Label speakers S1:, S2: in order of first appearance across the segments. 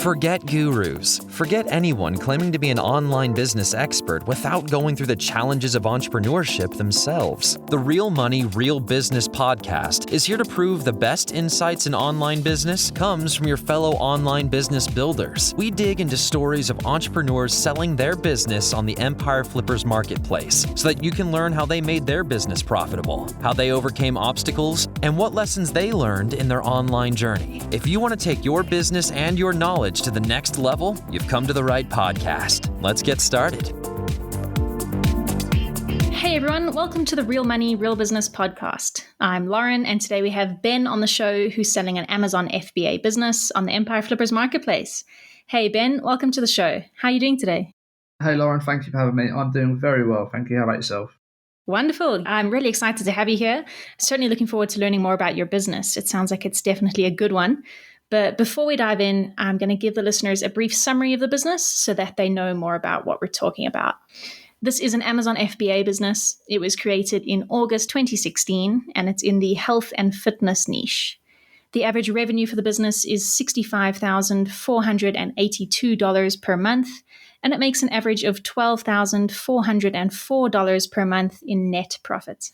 S1: Forget gurus. Forget anyone claiming to be an online business expert without going through the challenges of entrepreneurship themselves. The Real Money, Real Business podcast is here to prove the best insights in online business comes from your fellow online business builders. We dig into stories of entrepreneurs selling their business on the Empire Flippers marketplace so that you can learn how they made their business profitable, how they overcame obstacles, and what lessons they learned in their online journey. If you want to take your business and your knowledge to the next level, you've come to the right podcast. Let's get started.
S2: Hey everyone, welcome to the Real Money, Real Business podcast. I'm Lauren, and today we have Ben on the show who's selling an Amazon FBA business on the Empire Flippers marketplace. Hey Ben, welcome to the show. How are you doing today?
S3: Hey Lauren, thank you for having me. I'm doing very well, thank you. How about yourself?
S2: Wonderful. I'm really excited to have you here. Certainly looking forward to learning more about your business. It sounds like it's definitely a good one. But before we dive in, I'm going to give the listeners a brief summary of the business so that they know more about what we're talking about. This is an Amazon FBA business. It was created in August 2016, and it's in the health and fitness niche. The average revenue for the business is $65,482 per month, and it makes an average of $12,404 per month in net profit.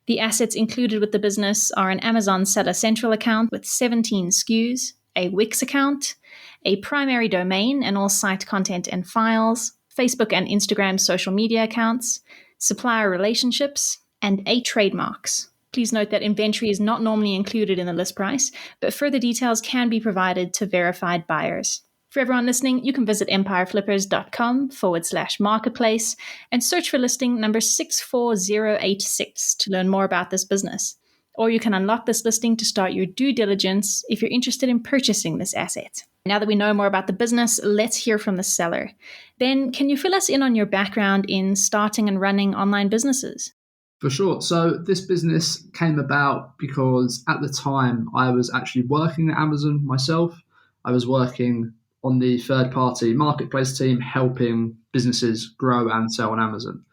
S2: The assets included with the business are an Amazon Seller Central account with 17 SKUs, a Wix account, a primary domain and all site content and files, Facebook and Instagram social media accounts, supplier relationships, and 8 trademarks. Please note that inventory is not normally included in the list price, but further details can be provided to verified buyers. For everyone listening, you can visit empireflippers.com/marketplace and search for listing number 64086 to learn more about this business. Or you can unlock this listing to start your due diligence if you're interested in purchasing this asset. Now that we know more about the business, let's hear from the seller. Ben, can you fill us in on your background in starting and running online businesses?
S3: For sure. So this business came about because at the time I was actually working at Amazon myself. I was working on the third-party marketplace team, helping businesses grow and sell on Amazon.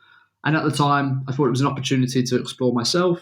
S3: And at the time, I thought it was an opportunity to explore myself.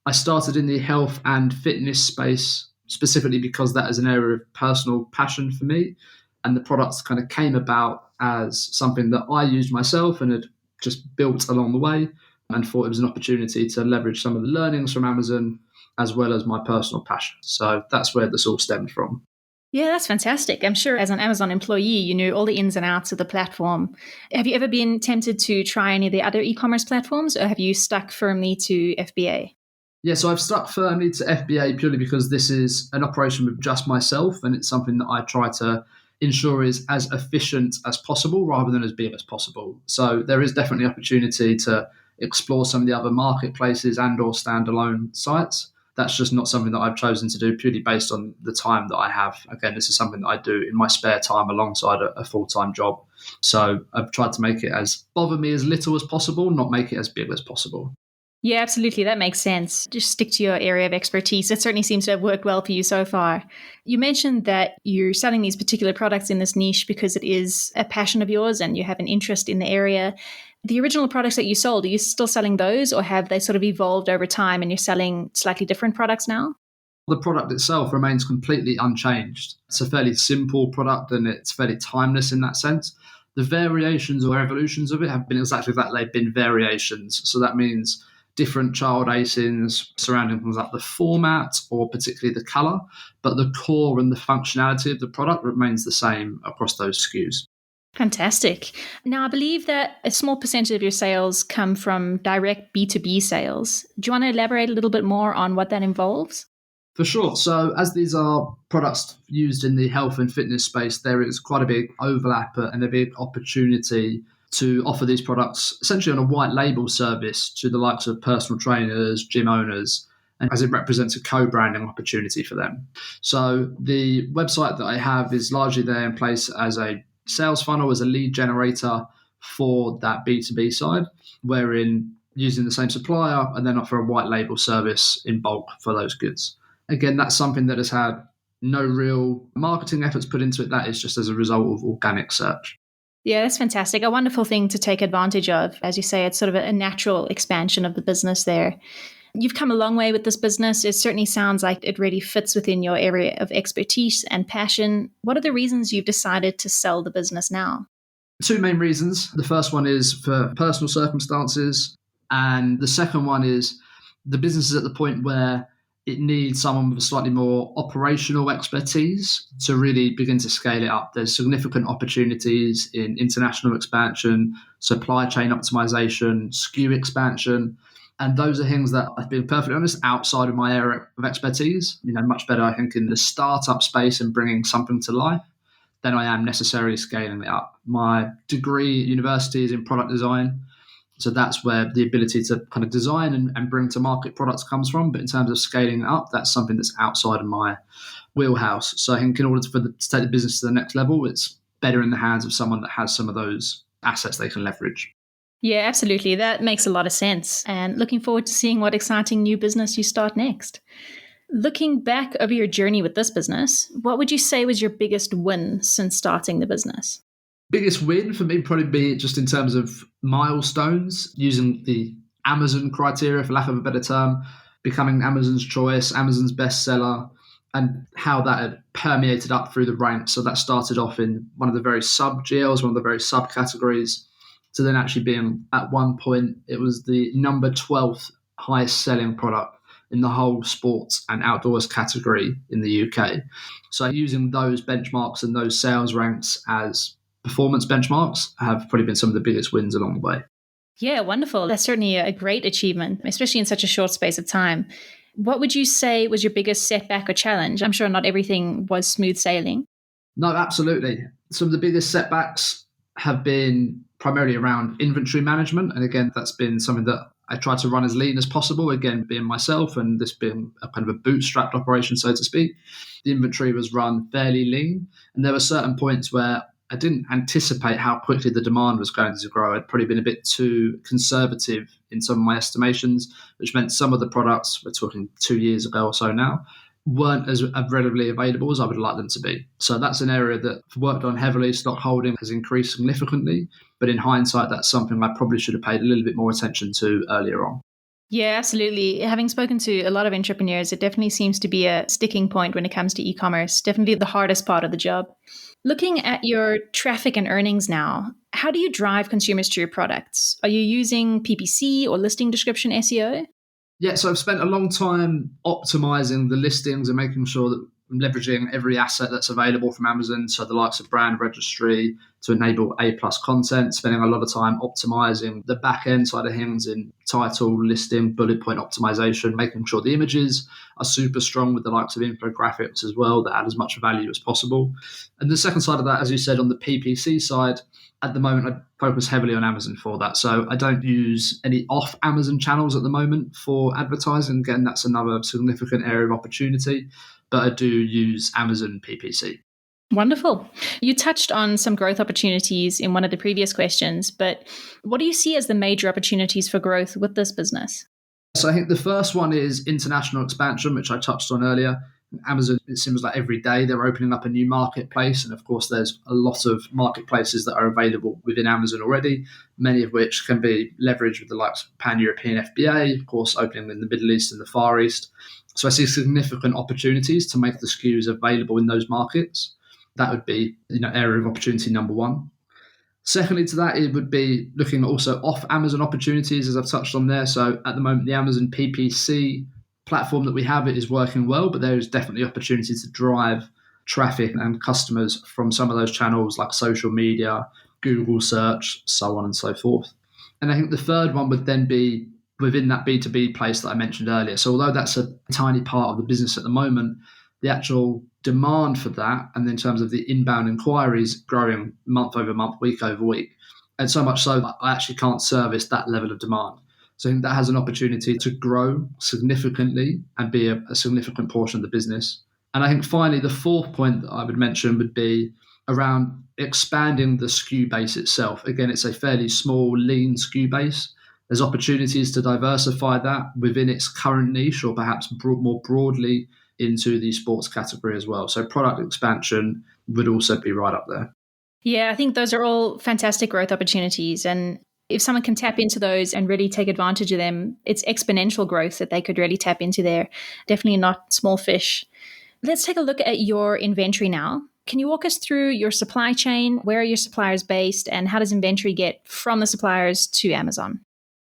S3: I started in the health and fitness space, specifically because that is an area of personal passion for me. And the products kind of came about as something that I used myself and had just built along the way, and thought it was an opportunity to leverage some of the learnings from Amazon as well as my personal passion. So that's where this all stemmed from.
S2: Yeah, that's fantastic. I'm sure as an Amazon employee, you knew all the ins and outs of the platform. Have you ever been tempted to try any of the other e-commerce platforms, or have you stuck firmly to FBA?
S3: Yeah, so I've stuck firmly to FBA purely because this is an operation with just myself, and it's something that I try to ensure is as efficient as possible rather than as big as possible. So there is definitely opportunity to explore some of the other marketplaces and or standalone sites. That's just not something that I've chosen to do purely based on the time that I have. Again, this is something that I do in my spare time alongside a full-time job. So I've tried to make it bother me as little as possible, not make it as big as possible.
S2: Yeah, absolutely. That makes sense. Just stick to your area of expertise. It certainly seems to have worked well for you so far. You mentioned that you're selling these particular products in this niche because it is a passion of yours and you have an interest in the area. The original products that you sold, are you still selling those, or have they sort of evolved over time and you're selling slightly different products now?
S3: The product itself remains completely unchanged. It's a fairly simple product and it's fairly timeless in that sense. The variations or evolutions of it have been exactly that. They've been variations. So that means different child ASINs surrounding things like the format or particularly the color, but the core and the functionality of the product remains the same across those SKUs.
S2: Fantastic. Now, I believe that a small percentage of your sales come from direct B2B sales. Do you want to elaborate a little bit more on what that involves?
S3: For sure. So as these are products used in the health and fitness space, there is quite a big overlap and a big opportunity to offer these products essentially on a white label service to the likes of personal trainers, gym owners, and as it represents a co-branding opportunity for them. So the website that I have is largely there in place as a sales funnel, as a lead generator for that B2B side, wherein using the same supplier and then offer a white label service in bulk for those goods. Again, that's something that has had no real marketing efforts put into it. That is just as a result of organic search.
S2: Yeah, that's fantastic. A wonderful thing to take advantage of. As you say, it's sort of a natural expansion of the business there. You've come a long way with this business. It certainly sounds like it really fits within your area of expertise and passion. What are the reasons you've decided to sell the business now?
S3: Two main reasons. The first one is for personal circumstances. And the second one is the business is at the point where it needs someone with a slightly more operational expertise to really begin to scale it up. There's significant opportunities in international expansion, supply chain optimization, SKU expansion. And those are things that, I've been perfectly honest, outside of my area of expertise. Much better, I think, in the startup space and bringing something to life than I am necessarily scaling it up. My degree at university is in product design. So that's where the ability to kind of design and bring to market products comes from. But in terms of scaling it up, that's something that's outside of my wheelhouse. So I think in order to take the business to the next level, it's better in the hands of someone that has some of those assets they can leverage.
S2: Yeah, absolutely. That makes a lot of sense. And looking forward to seeing what exciting new business you start next. Looking back over your journey with this business, what would you say was your biggest win since starting the business?
S3: Biggest win for me probably be just in terms of milestones, using the Amazon criteria, for lack of a better term, becoming Amazon's choice, Amazon's bestseller, and how that had permeated up through the ranks. So that started off in one of the very sub-GLs, one of the very subcategories, to then actually being, at one point, it was the number 12th highest selling product in the whole sports and outdoors category in the UK. So using those benchmarks and those sales ranks as performance benchmarks have probably been some of the biggest wins along the way.
S2: Yeah, wonderful. That's certainly a great achievement, especially in such a short space of time. What would you say was your biggest setback or challenge? I'm sure not everything was smooth sailing.
S3: No, absolutely. Some of the biggest setbacks have been primarily around inventory management. And again, that's been something that I try to run as lean as possible, again, being myself and this being a kind of a bootstrapped operation, so to speak. The inventory was run fairly lean. And there were certain points where I didn't anticipate how quickly the demand was going to grow. I'd probably been a bit too conservative in some of my estimations, which meant some of the products, we're talking 2 years ago or so now, weren't as readily available as I would like them to be. So that's an area that I've worked on heavily. Stock holding has increased significantly. But in hindsight, that's something I probably should have paid a little bit more attention to earlier on.
S2: Yeah, absolutely. Having spoken to a lot of entrepreneurs, it definitely seems to be a sticking point when it comes to e-commerce. Definitely the hardest part of the job. Looking at your traffic and earnings now, how do you drive consumers to your products? Are you using PPC or listing description SEO?
S3: Yeah, so I've spent a long time optimizing the listings and making sure that I'm leveraging every asset that's available from Amazon, so the likes of brand registry to enable A+ content, spending a lot of time optimizing the back end side of things in title, listing, bullet point optimization, making sure the images are super strong with the likes of infographics as well that add as much value as possible. And the second side of that, as you said, on the PPC side, at the moment, I focus heavily on Amazon for that. So I don't use any off Amazon channels at the moment for advertising. Again, that's another significant area of opportunity, but I do use Amazon PPC.
S2: Wonderful. You touched on some growth opportunities in one of the previous questions, but what do you see as the major opportunities for growth with this business?
S3: So I think the first one is international expansion, which I touched on earlier. Amazon, it seems like every day they're opening up a new marketplace. And of course, there's a lot of marketplaces that are available within Amazon already, many of which can be leveraged with the likes of pan-European FBA, of course, opening in the Middle East and the Far East. So I see significant opportunities to make the SKUs available in those markets. That would be, area of opportunity number one. Secondly to that, it would be looking also off Amazon opportunities, as I've touched on there. So at the moment, the Amazon PPC platform that we have, it is working well, but there is definitely opportunity to drive traffic and customers from some of those channels like social media, Google search, so on and so forth. And I think the third one would then be within that B2B place that I mentioned earlier. So although that's a tiny part of the business at the moment, the actual demand for that, and in terms of the inbound inquiries, growing month over month, week over week. And so much so that I actually can't service that level of demand. So I think that has an opportunity to grow significantly and be a significant portion of the business. And I think finally, the fourth point that I would mention would be around expanding the SKU base itself. Again, it's a fairly small, lean SKU base. There's opportunities to diversify that within its current niche or perhaps more broadly into the sports category as well. So product expansion would also be right up there.
S2: Yeah, I think those are all fantastic growth opportunities. And If someone can tap into those and really take advantage of them, it's exponential growth that they could really tap into there. Definitely not small fish. Let's take a look at your inventory now. Can you walk us through your supply chain? Where are your suppliers based, and how does inventory get from the suppliers to Amazon?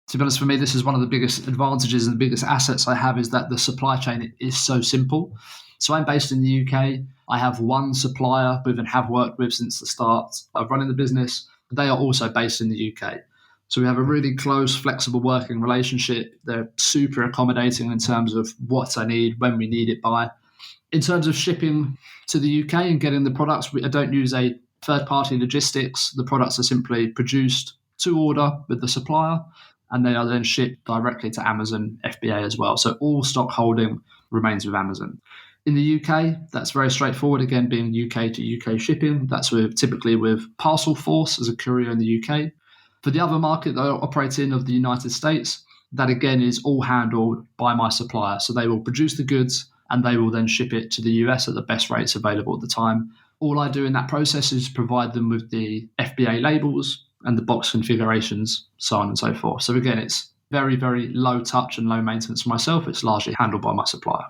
S3: To be honest, for me, this is one of the biggest advantages and the biggest assets I have, is that the supply chain is so simple. So I'm based in the UK. I have one supplier who I have worked with since the start of running the business. They are also based in the UK. So we have a really close, flexible working relationship. They're super accommodating in terms of what I need, when we need it by. In terms of shipping to the UK and getting the products, I don't use a third-party logistics. The products are simply produced to order with the supplier, and they are then shipped directly to Amazon FBA as well. So all stock holding remains with Amazon. In the UK, that's very straightforward, again, being UK to UK shipping. That's typically with Parcel Force as a courier in the UK. For the other market that I operate in of the United States, that again is all handled by my supplier. So they will produce the goods and they will then ship it to the US at the best rates available at the time. All I do in that process is provide them with the FBA labels and the box configurations, so on and so forth. So again, it's very, very low touch and low maintenance for myself. It's largely handled by my supplier.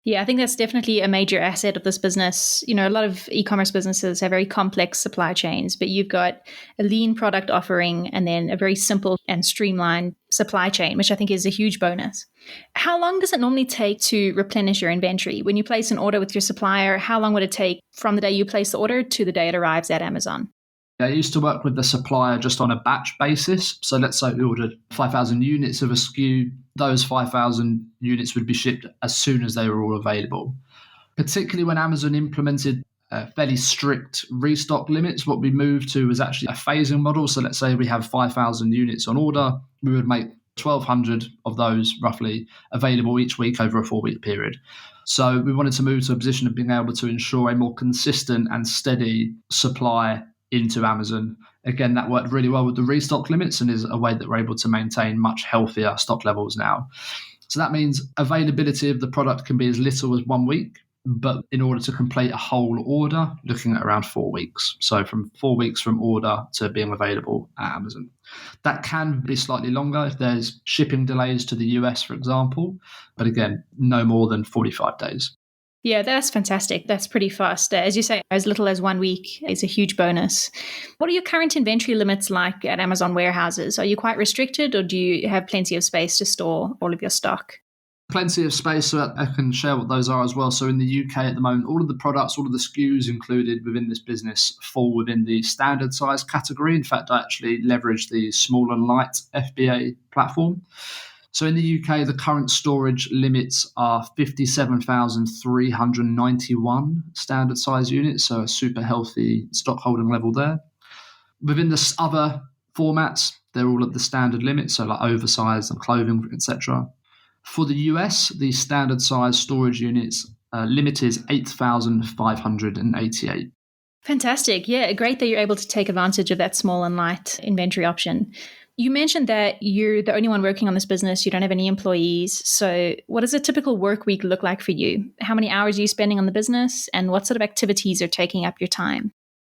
S2: Yeah, I think that's definitely a major asset of this business. You know, a lot of e-commerce businesses have very complex supply chains, but you've got a lean product offering and then a very simple and streamlined supply chain, which I think is a huge bonus. How long does it normally take to replenish your inventory? When you place an order with your supplier, how long would it take from the day you place the order to the day it arrives at Amazon?
S3: I used to work with the supplier just on a batch basis. So let's say we ordered 5,000 units of a SKU. Those 5,000 units would be shipped as soon as they were all available. Particularly when Amazon implemented fairly strict restock limits, what we moved to was actually a phasing model. So let's say we have 5,000 units on order. We would make 1,200 of those roughly available each week over a 4-week period. So we wanted to move to a position of being able to ensure a more consistent and steady supply into Amazon. Again, that worked really well with the restock limits and is a way that we're able to maintain much healthier stock levels now. So that means availability of the product can be as little as 1 week, but in order to complete a whole order, looking at around 4 weeks. So from 4 weeks from order to being available at Amazon. That can be slightly longer if there's shipping delays to the US, for example, but again, no more than 45 days.
S2: Yeah, that's fantastic. That's pretty fast. As you say, as little as 1 week is a huge bonus. What are your current inventory limits like at Amazon warehouses? Are you quite restricted, or do you have plenty of space to store all of your stock?
S3: Plenty of space, so I can share what those are as well. So in the UK at the moment, all of the products, all of the SKUs included within this business fall within the standard size category. In fact, I actually leverage the small and light FBA platform. So in the UK, the current storage limits are 57,391 standard size units, so a super healthy stock holding level there. Within the other formats, they're all at the standard limits, so like oversized and clothing, etc. For the US, the standard size storage units limit is 8,588.
S2: Fantastic. Yeah, great that you're able to take advantage of that small and light inventory option. You mentioned that you're the only one working on this business. You don't have any employees. So what does a typical work week look like for you? How many hours are you spending on the business? And what sort of activities are taking up your time?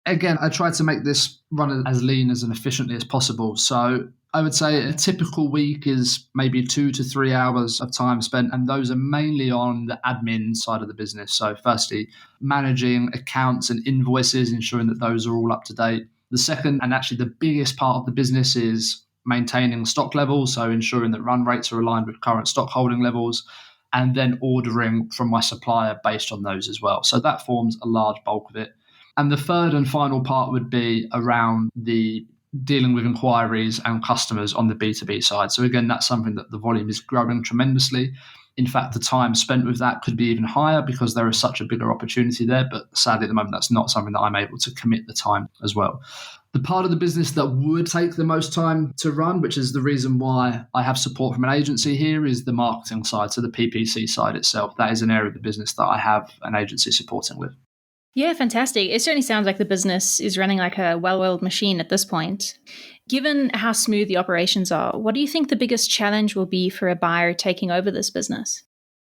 S3: Again, I try to make this run as lean as and efficiently as possible. So I would say a typical week is maybe 2 to 3 hours of time spent. And those are mainly on the admin side of the business. So firstly, managing accounts and invoices, ensuring that those are all up to date. The second, and actually the biggest part of the business, is maintaining stock levels, so ensuring that run rates are aligned with current stock holding levels, and then ordering from my supplier based on those as well. So that forms a large bulk of it. And the third and final part would be around the dealing with inquiries and customers on the B2B side. So again, that's something that the volume is growing tremendously. In fact, the time spent with that could be even higher because there is such a bigger opportunity there. But sadly, at the moment, that's not something that I'm able to commit the time as well. The part of the business that would take the most time to run, which is the reason why I have support from an agency here, is the marketing side, so the PPC side itself. That is an area of the business that I have an agency supporting with.
S2: Yeah, fantastic. It certainly sounds like the business is running like a well-oiled machine at this point. Given how smooth the operations are, what do you think the biggest challenge will be for a buyer taking over this business?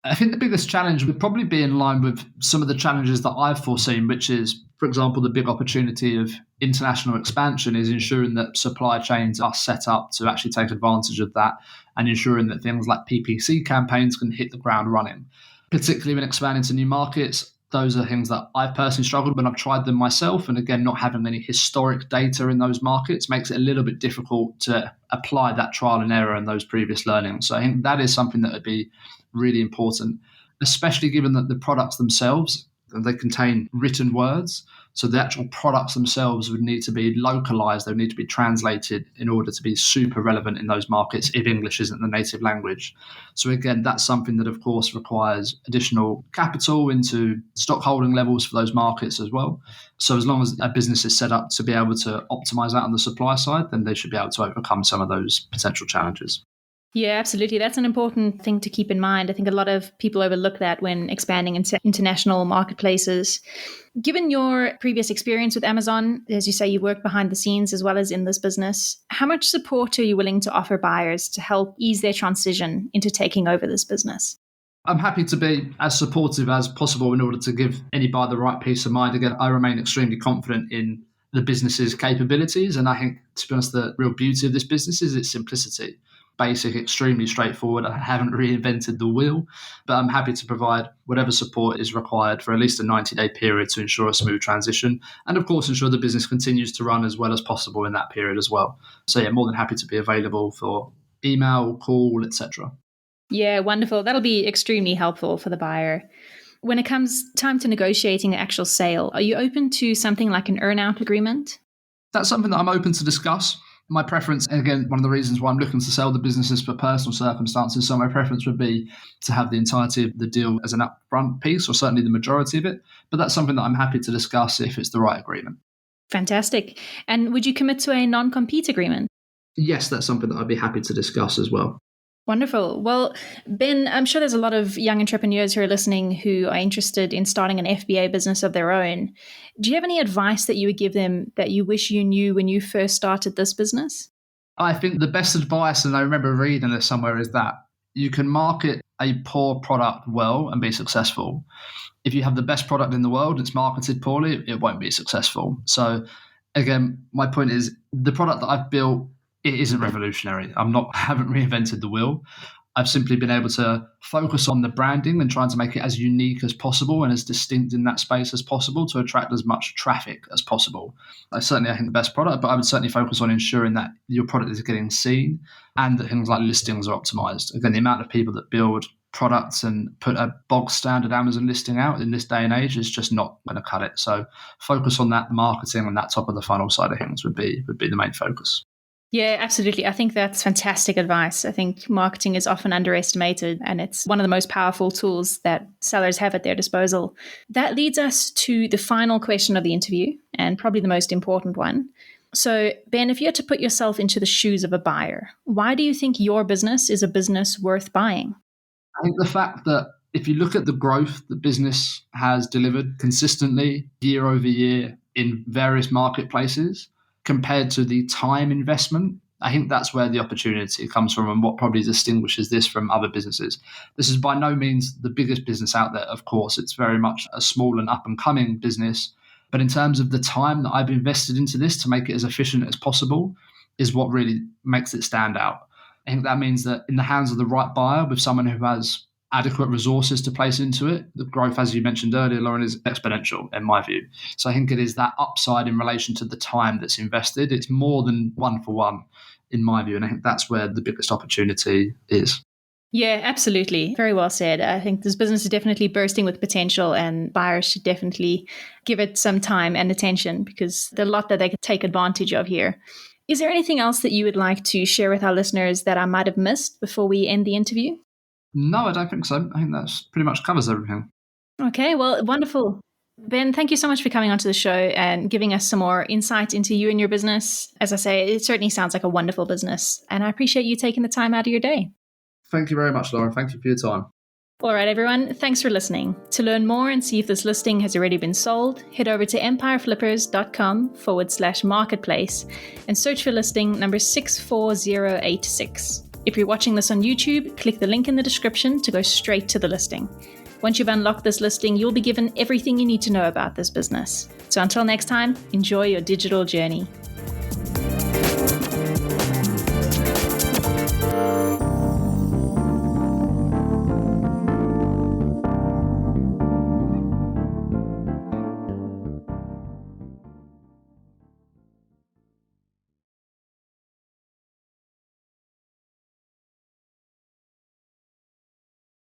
S3: I think the biggest challenge would probably be in line with some of the challenges that I've foreseen, which is For example, the big opportunity of international expansion is ensuring that supply chains are set up to actually take advantage of that and ensuring that things like PPC campaigns can hit the ground running. Particularly when expanding to new markets, those are things that I've personally struggled when I've tried them myself. And again, not having any historic data in those markets makes it a little bit difficult to apply that trial and error and those previous learnings. So I think that is something that would be really important, especially given that the products themselves, they contain written words. So the actual products themselves would need to be localized. They would need to be translated in order to be super relevant in those markets if English isn't the native language. So again, that's something that, of course, requires additional capital into stock holding levels for those markets as well. So as long as a business is set up to be able to optimize that on the supply side, then they should be able to overcome some of those potential challenges.
S2: Yeah, absolutely. That's an important thing to keep in mind. I think a lot of people overlook that when expanding into international marketplaces. Given your previous experience with Amazon, as you say, you work behind the scenes as well as in this business, how much support are you willing to offer buyers to help ease their transition into taking over this business?
S3: I'm happy to be as supportive as possible in order to give any buyer the right peace of mind. Again, I remain extremely confident in the business's capabilities. And I think, to be honest, the real beauty of this business is its simplicity. Basic, extremely straightforward. I haven't reinvented the wheel, but I'm happy to provide whatever support is required for at least a 90-day period to ensure a smooth transition. And of course, ensure the business continues to run as well as possible in that period as well. So yeah, more than happy to be available for email, call, etc.
S2: Yeah, wonderful. That'll be extremely helpful for the buyer. When it comes time to negotiating an actual sale, are you open to something like an earn-out agreement?
S3: That's something that I'm open to discuss. My preference, and again, one of the reasons why I'm looking to sell the businesses for personal circumstances, so my preference would be to have the entirety of the deal as an upfront piece, or certainly the majority of it. But that's something that I'm happy to discuss if it's the right agreement.
S2: Fantastic. And would you commit to a non-compete agreement?
S3: Yes, that's something that I'd be happy to discuss as well.
S2: Wonderful. Well, Ben, I'm sure there's a lot of young entrepreneurs who are listening who are interested in starting an FBA business of their own. Do you have any advice that you would give them that you wish you knew when you first started this business?
S3: I think the best advice, and I remember reading this somewhere, is that you can market a poor product well and be successful. If you have the best product in the world, it's marketed poorly, it won't be successful. So again, my point is the product that I've built, it isn't revolutionary. Haven't reinvented the wheel. I've simply been able to focus on the branding and trying to make it as unique as possible and as distinct in that space as possible to attract as much traffic as possible. I think the best product, but I would certainly focus on ensuring that your product is getting seen and that things like listings are optimized. Again, the amount of people that build products and put a bog standard Amazon listing out in this day and age is just not going to cut it. So focus on that marketing and that top of the funnel side of things would be the main focus.
S2: Yeah, absolutely. I think that's fantastic advice. I think marketing is often underestimated and it's one of the most powerful tools that sellers have at their disposal. That leads us to the final question of the interview and probably the most important one. So, Ben, if you had to put yourself into the shoes of a buyer, why do you think your business is a business worth buying?
S3: I think the fact that if you look at the growth the business has delivered consistently year over year in various marketplaces, compared to the time investment, I think that's where the opportunity comes from and what probably distinguishes this from other businesses. This is by no means the biggest business out there, of course. It's very much a small and up-and-coming business. But in terms of the time that I've invested into this to make it as efficient as possible is what really makes it stand out. I think that means that in the hands of the right buyer with someone who has adequate resources to place into it, the growth, as you mentioned earlier, Lauren, is exponential in my view. So I think it is that upside in relation to the time that's invested. It's more than one for one in my view. And I think that's where the biggest opportunity is.
S2: Yeah, absolutely. Very well said. I think this business is definitely bursting with potential and buyers should definitely give it some time and attention because there's a lot that they could take advantage of here. Is there anything else that you would like to share with our listeners that I might have missed before we end the interview?
S3: No, I don't think so. I think that's pretty much covers everything.
S2: Okay, well, wonderful. Ben, thank you so much for coming onto the show and giving us some more insight into you and your business. As I say, it certainly sounds like a wonderful business, and I appreciate you taking the time out of your day.
S3: Thank you very much, Lauren. Thank you for your time.
S2: All right, everyone. Thanks for listening. To learn more and see if this listing has already been sold, head over to empireflippers.com/marketplace and search for listing number 64086. If you're watching this on YouTube, click the link in the description to go straight to the listing. Once you've unlocked this listing, you'll be given everything you need to know about this business. So until next time, enjoy your digital journey.